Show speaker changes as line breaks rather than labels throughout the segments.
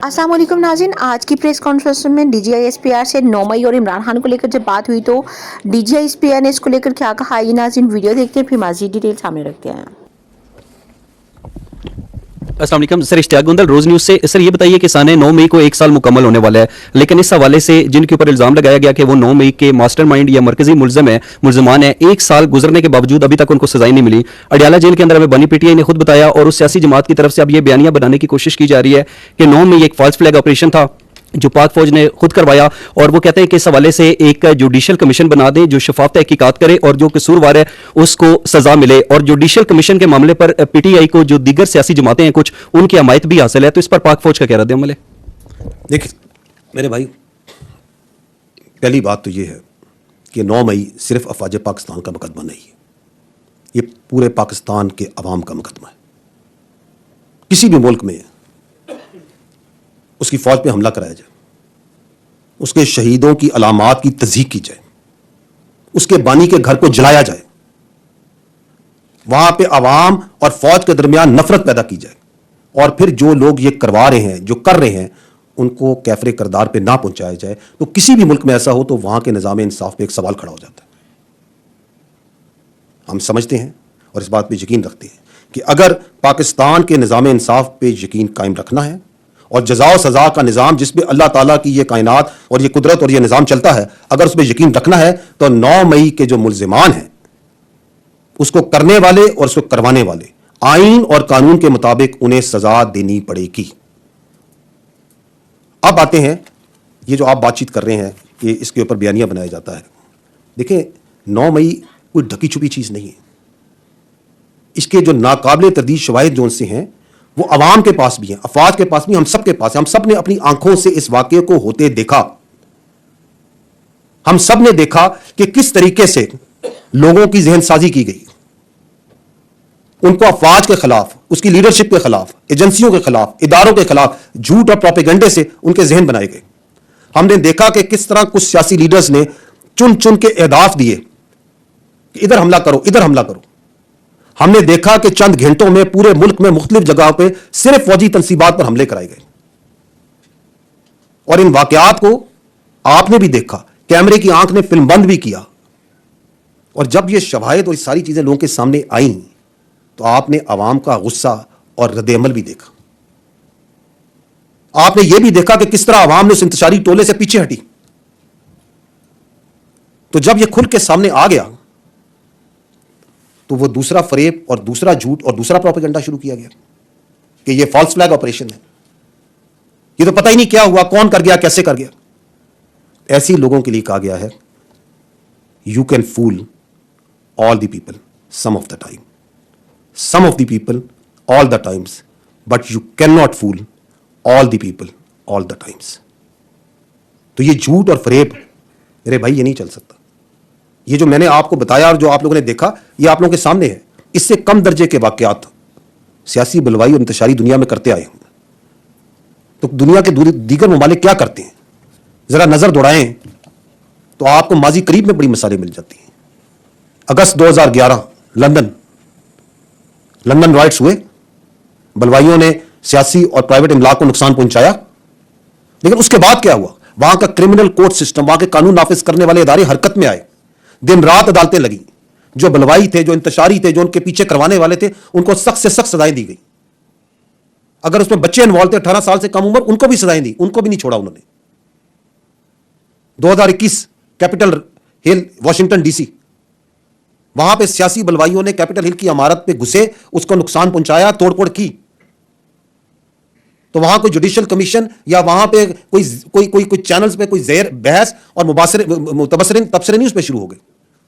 अस्सलाम वालेकुम नाज़रीन, आज की प्रेस कॉन्फ्रेंस में DGI-SPR से 9 मई और इमरान खान को लेकर जब बात हुई तो DGI-SPR ने इसको लेकर क्या कहा, ये नाज़रीन वीडियो देखते हैं फिर मज़ीद डिटेल सामने रखते हैं।
अस्सलाम वालेकुम सर, इश्तियाक गोंदल रोज न्यूज़ से। सर ये बताइए कि साने 9 मई को 1 साल मुकम्मल होने वाला है, लेकिन इस हवाले से जिनके ऊपर इल्ज़ाम लगाया गया कि वो 9 मई के मास्टरमाइंड या मरकजी मुलजमान है, 1 साल गुजरने के बावजूद अभी तक उनको सजाएं नहीं मिली। अडियाला जेल के अंदर हमें बनी पीटीआई ने खुद बताया और उस सियासी जमात की तरफ से अब ये बयानियां बनाने की कोशिश की जा रही है कि 9 मई एक फॉल्स फ्लैग ऑपरेशन था जो पाक फौज ने खुद करवाया, और वो कहते हैं कि इस हवाले से एक जुडिशल कमीशन बना दें जो शफाफ तहकीकात करे और जो कसूरवार है उसको सजा मिले। और जुडिशल कमीशन के मामले पर पीटीआई को जो दीगर सियासी जमातें हैं कुछ उनकी हमायत भी हासिल है, तो इस पर पाक फौज का क्या रद्द अमल है?
देखिए मेरे भाई, पहली बात तो ये है कि 9 मई सिर्फ अफवाज पाकिस्तान का मुकदमा नहीं है, ये पूरे पाकिस्तान के अवाम का मुकदमा है। किसी भी मुल्क में उसकी फौज पे हमला कराया जाए, उसके शहीदों की अलामात की तस्दीक की जाए, उसके बानी के घर को जलाया जाए, वहां पे अवाम और फौज के दरमियान नफरत पैदा की जाए, और फिर जो लोग ये करवा रहे हैं, जो कर रहे हैं, उनको कैफरे करदार पे ना पहुंचाया जाए, तो किसी भी मुल्क में ऐसा हो तो वहां के निजाम इंसाफ पे एक सवाल खड़ा हो जाता है। हम समझते हैं और इस बात पे यकीन रखते हैं कि अगर पाकिस्तान के निजाम इंसाफ पे यकीन कायम रखना है और जज़ा और सज़ा का निज़ाम जिसपे अल्लाह ताला की ये कायनात और ये कुदरत और ये निज़ाम चलता है, अगर उस पर यकीन रखना है तो 9 मई के जो मुल्ज़िमान हैं उसको करने वाले और उसको करवाने वाले आइन और कानून के मुताबिक उन्हें सज़ा देनी पड़ेगी। अब आते हैं, ये जो आप बातचीत कर रहे हैं कि इसके ऊपर बयानियां बनाया जाता है, देखें 9 मई कोई ढकी छुपी चीज़ नहीं है। इसके जो नाकाबिल तरदीद शवाहिद जो उनसे हैं वो अवाम के पास भी हैं, अफवाज के पास भी, हम सब के पास है। हम सब ने अपनी आंखों से इस वाकये को होते देखा। हम सब ने देखा कि किस तरीके से लोगों की जहन साजी की गई, उनको अफवाज के खिलाफ, उसकी लीडरशिप के खिलाफ, एजेंसियों के खिलाफ, इदारों के खिलाफ झूठ और प्रोपेगेंडे से उनके जहन बनाए गए। हमने देखा कि किस तरह कुछ सियासी लीडर्स ने चुन चुन के अहदाफ दिए कि इधर हमला करो, इधर हमला करो। हमने देखा कि चंद घंटों में पूरे मुल्क में मुख्तलिफ जगहों पे सिर्फ फौजी तनसीबात पर हमले कराए गए, और इन वाकयात को आपने भी देखा, कैमरे की आंख ने फिल्म बंद भी किया। और जब ये शवाहिद और सारी चीजें लोगों के सामने आई तो आपने अवाम का गुस्सा और रद्द-ए-अमल भी देखा। आपने यह भी देखा कि किस तरह अवाम ने उस इंतशारी टोले से पीछे हटी। तो जब यह खुल के सामने आ गया तो वो दूसरा फरेब और दूसरा झूठ और दूसरा प्रोपेगेंडा शुरू किया गया कि ये फॉल्स फ्लैग ऑपरेशन है, ये तो पता ही नहीं क्या हुआ, कौन कर गया, कैसे कर गया। ऐसे लोगों के लिए कहा गया है you can fool all the people some of the time, some of the people all the times, but you can not fool all the people all the times. तो ये झूठ और फरेब मेरे भाई ये नहीं चल सकता। ये जो मैंने आपको बताया और जो आप लोगों ने देखा ये आप लोगों के सामने है। इससे कम दर्जे के वाकयात सियासी बलवाई और इंतशारी दुनिया में करते आए हैं। तो दुनिया के दीगर ममालिक क्या करते हैं, जरा नजर दौड़ाएं तो आपको माजी करीब में बड़ी मिसालें मिल जाती हैं। अगस्त 2011 लंदन राइट्स हुए, बलवाइयों ने सियासी और प्राइवेट इमलाक को नुकसान पहुंचाया, लेकिन उसके बाद क्या हुआ, वहां का क्रिमिनल कोर्ट सिस्टम, वहां के कानून नाफिज करने वाले इदारे हरकत में आए, दिन रात अदालतें लगी। जो बलवाई थे, जो इंतशारी थे, जो उनके पीछे करवाने वाले थे, उनको सख्त से सख्त सजाएं दी गई। अगर उसमें बच्चे इन्वॉल्व थे 18 साल से कम उम्र, उनको भी सजाएं दी, उनको भी नहीं छोड़ा उन्होंने। 2021 कैपिटल हिल वॉशिंगटन डीसी, वहां पे सियासी बलवाइयों ने कैपिटल हिल की इमारत पे घुसे, उसको नुकसान पहुंचाया, तोड़फोड़ की। तो वहां कोई जुडिशियल कमीशन या वहां पे कोई चैनल्स पे कोई ज़ेर बहस और तबसरे नहीं उस पर शुरू हो गए।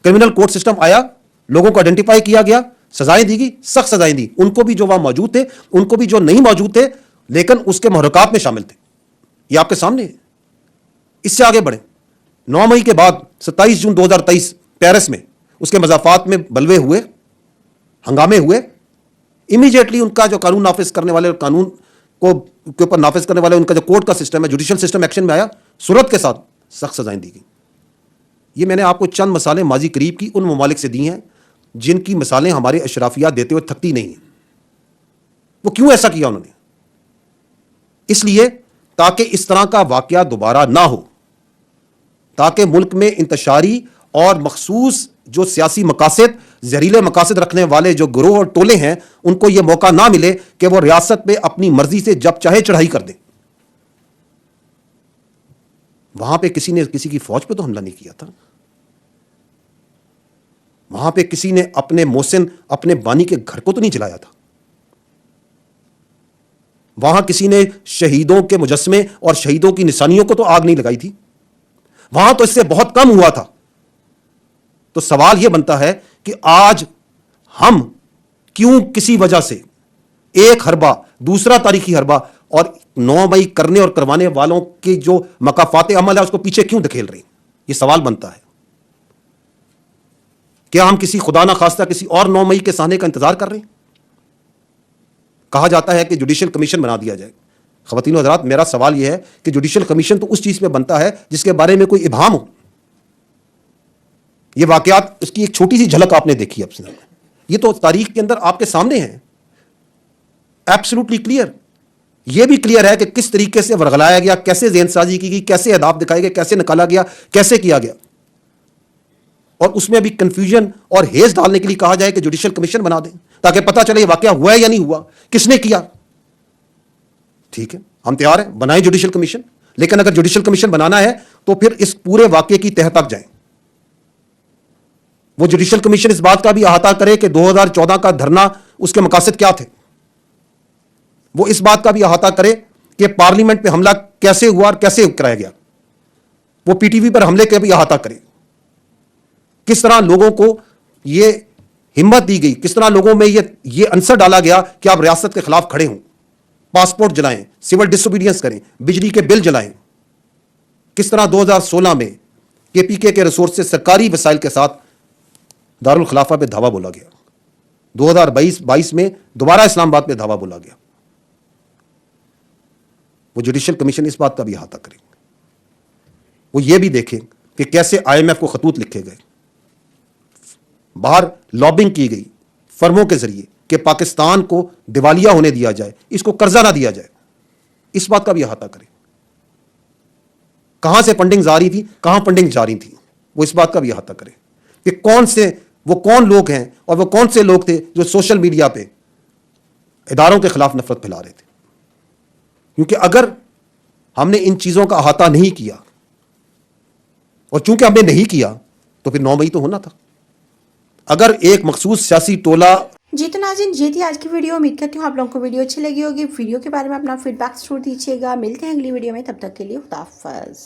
क्रिमिनल कोर्ट सिस्टम आया, लोगों को आइडेंटिफाई किया गया, सजाएं दी गई, सख्त सजाएं दी, उनको भी जो वहां मौजूद थे, उनको भी जो नहीं मौजूद थे लेकिन उसके मुहर्रकात में शामिल थे। ये आपके सामने है। इससे आगे बढ़े, 9 मई के बाद 27 जून 2023 पेरिस में उसके मज़ाफात में बलवे हुए, हंगामे हुए। इमीडिएटली उनका जो कानून नाफिज करने वाले, कानून को के ऊपर नाफिज करने वाले, उनका जो कोर्ट का सिस्टम है, जुडिशियल सिस्टम एक्शन में आया, सूरत के साथ सख्त सजाएं दी गई। ये मैंने आपको चंद मिसालें माजी करीब की उन ममालिक से दी हैं जिनकी मिसालें हमारे अशराफियात देते हुए थकती नहीं हैं। वो क्यों ऐसा किया उन्होंने? इसलिए ताकि इस तरह का वाकया दोबारा ना हो, ताकि मुल्क में इंतशारी और मखसूस जो सियासी मकासद, जहरीले मकासद रखने वाले जो गिरोह और टोले हैं, उनको यह मौका ना मिले कि वो रियासत में अपनी मर्जी से जब चाहे चढ़ाई कर दें। वहां पे किसी ने किसी की फौज पे तो हमला नहीं किया था, वहां पे किसी ने अपने मोहसिन, अपने बानी के घर को तो नहीं जलाया था, वहां किसी ने शहीदों के मुजस्मे और शहीदों की निशानियों को तो आग नहीं लगाई थी, वहां तो इससे बहुत कम हुआ था। तो सवाल यह बनता है कि आज हम क्यों किसी वजह से एक हरबा, दूसरा तारीखी हरबा और 9 मई करने और करवाने वालों के जो मकाफात अमल है उसको पीछे क्यों धकेल रहे हैं? यह सवाल बनता है। क्या हम किसी खुदा ना खास्ता किसी और 9 मई के सामने का इंतजार कर रहे हैं? कहा जाता है कि जुडिशियल कमीशन बना दिया जाए। ख़वातीन और हज़रात, मेरा सवाल यह है कि जुडिशियल कमीशन तो उस चीज़ पे बनता है जिसके बारे में कोई इबाम हो। ये वाकयात, उसकी एक छोटी सी झलक आपने देखी अब, ये तो तारीख के अंदर आपके सामने है, एब्सोल्युटली क्लियर। यह भी क्लियर है कि किस तरीके से वरगलाया गया, कैसे ज़हनसाजी की गई, कैसे अहदाफ दिखाए गए, कैसे निकाला गया, कैसे किया गया। और उसमें भी कंफ्यूजन और हेज डालने के लिए कहा जाए कि जुडिशियल कमीशन बना दें ताकि पता चले ये वाकया हुआ है या नहीं हुआ, किसने किया। ठीक है, हम तैयार हैं, बनाएं जुडिशियल कमीशन, लेकिन अगर जुडिशियल कमीशन बनाना है तो फिर इस पूरे वाकये की तह तक जाएं। वो जुडिशियल कमीशन इस बात का भी अहाता करे कि 2014 का धरना, उसके मकासद क्या थे। वो इस बात का भी अहाता करे कि पार्लियामेंट पे हमला कैसे हुआ और कैसे कराया गया। वो पीटीवी पर हमले के भी अहाता करे, किस तरह लोगों को ये हिम्मत दी गई, किस तरह लोगों में ये अंसर डाला गया कि आप रियासत के खिलाफ खड़े हों, पासपोर्ट जलाएं, सिविल डिसोबीडियंस करें, बिजली के बिल जलाएं। किस तरह 2016 में केपीके के रिसोर्स से सरकारी वसाइल के साथ दारुल खिलाफा पे धावा बोला गया, 2022 में दोबारा इस्लामाबाद पे धावा बोला गया। वो जुडिशियल कमीशन इस बात का भी अहाता करे, वो ये भी देखे कि कैसे IMF को खतूत लिखे गए, बाहर लॉबिंग की गई फर्मों के जरिए कि पाकिस्तान को दिवालिया होने दिया जाए, इसको कर्जा ना दिया जाए, इस बात का भी अहाता करे। कहां से फंडिंग जारी थी, कहां फंडिंग जारी थी, वो इस बात का भी अहाता करे कि वो कौन लोग हैं और वो कौन से लोग थे जो सोशल मीडिया पे इदारों के खिलाफ नफरत फैला रहे थे। क्योंकि अगर हमने इन चीजों का अहाता नहीं किया, और चूंकि हमने नहीं किया, तो फिर 9 मई तो होना था। अगर एक मखसूस सियासी टोला।
जी तो नाज़रीन, ये थी आज की वीडियो। उम्मीद करती हूँ आप लोगों को वीडियो अच्छी लगी होगी। वीडियो के बारे में अपना फीडबैक जरूर दीजिएगा। मिलते हैं अगली वीडियो में, तब तक के लिए खुदा हाफ़िज़।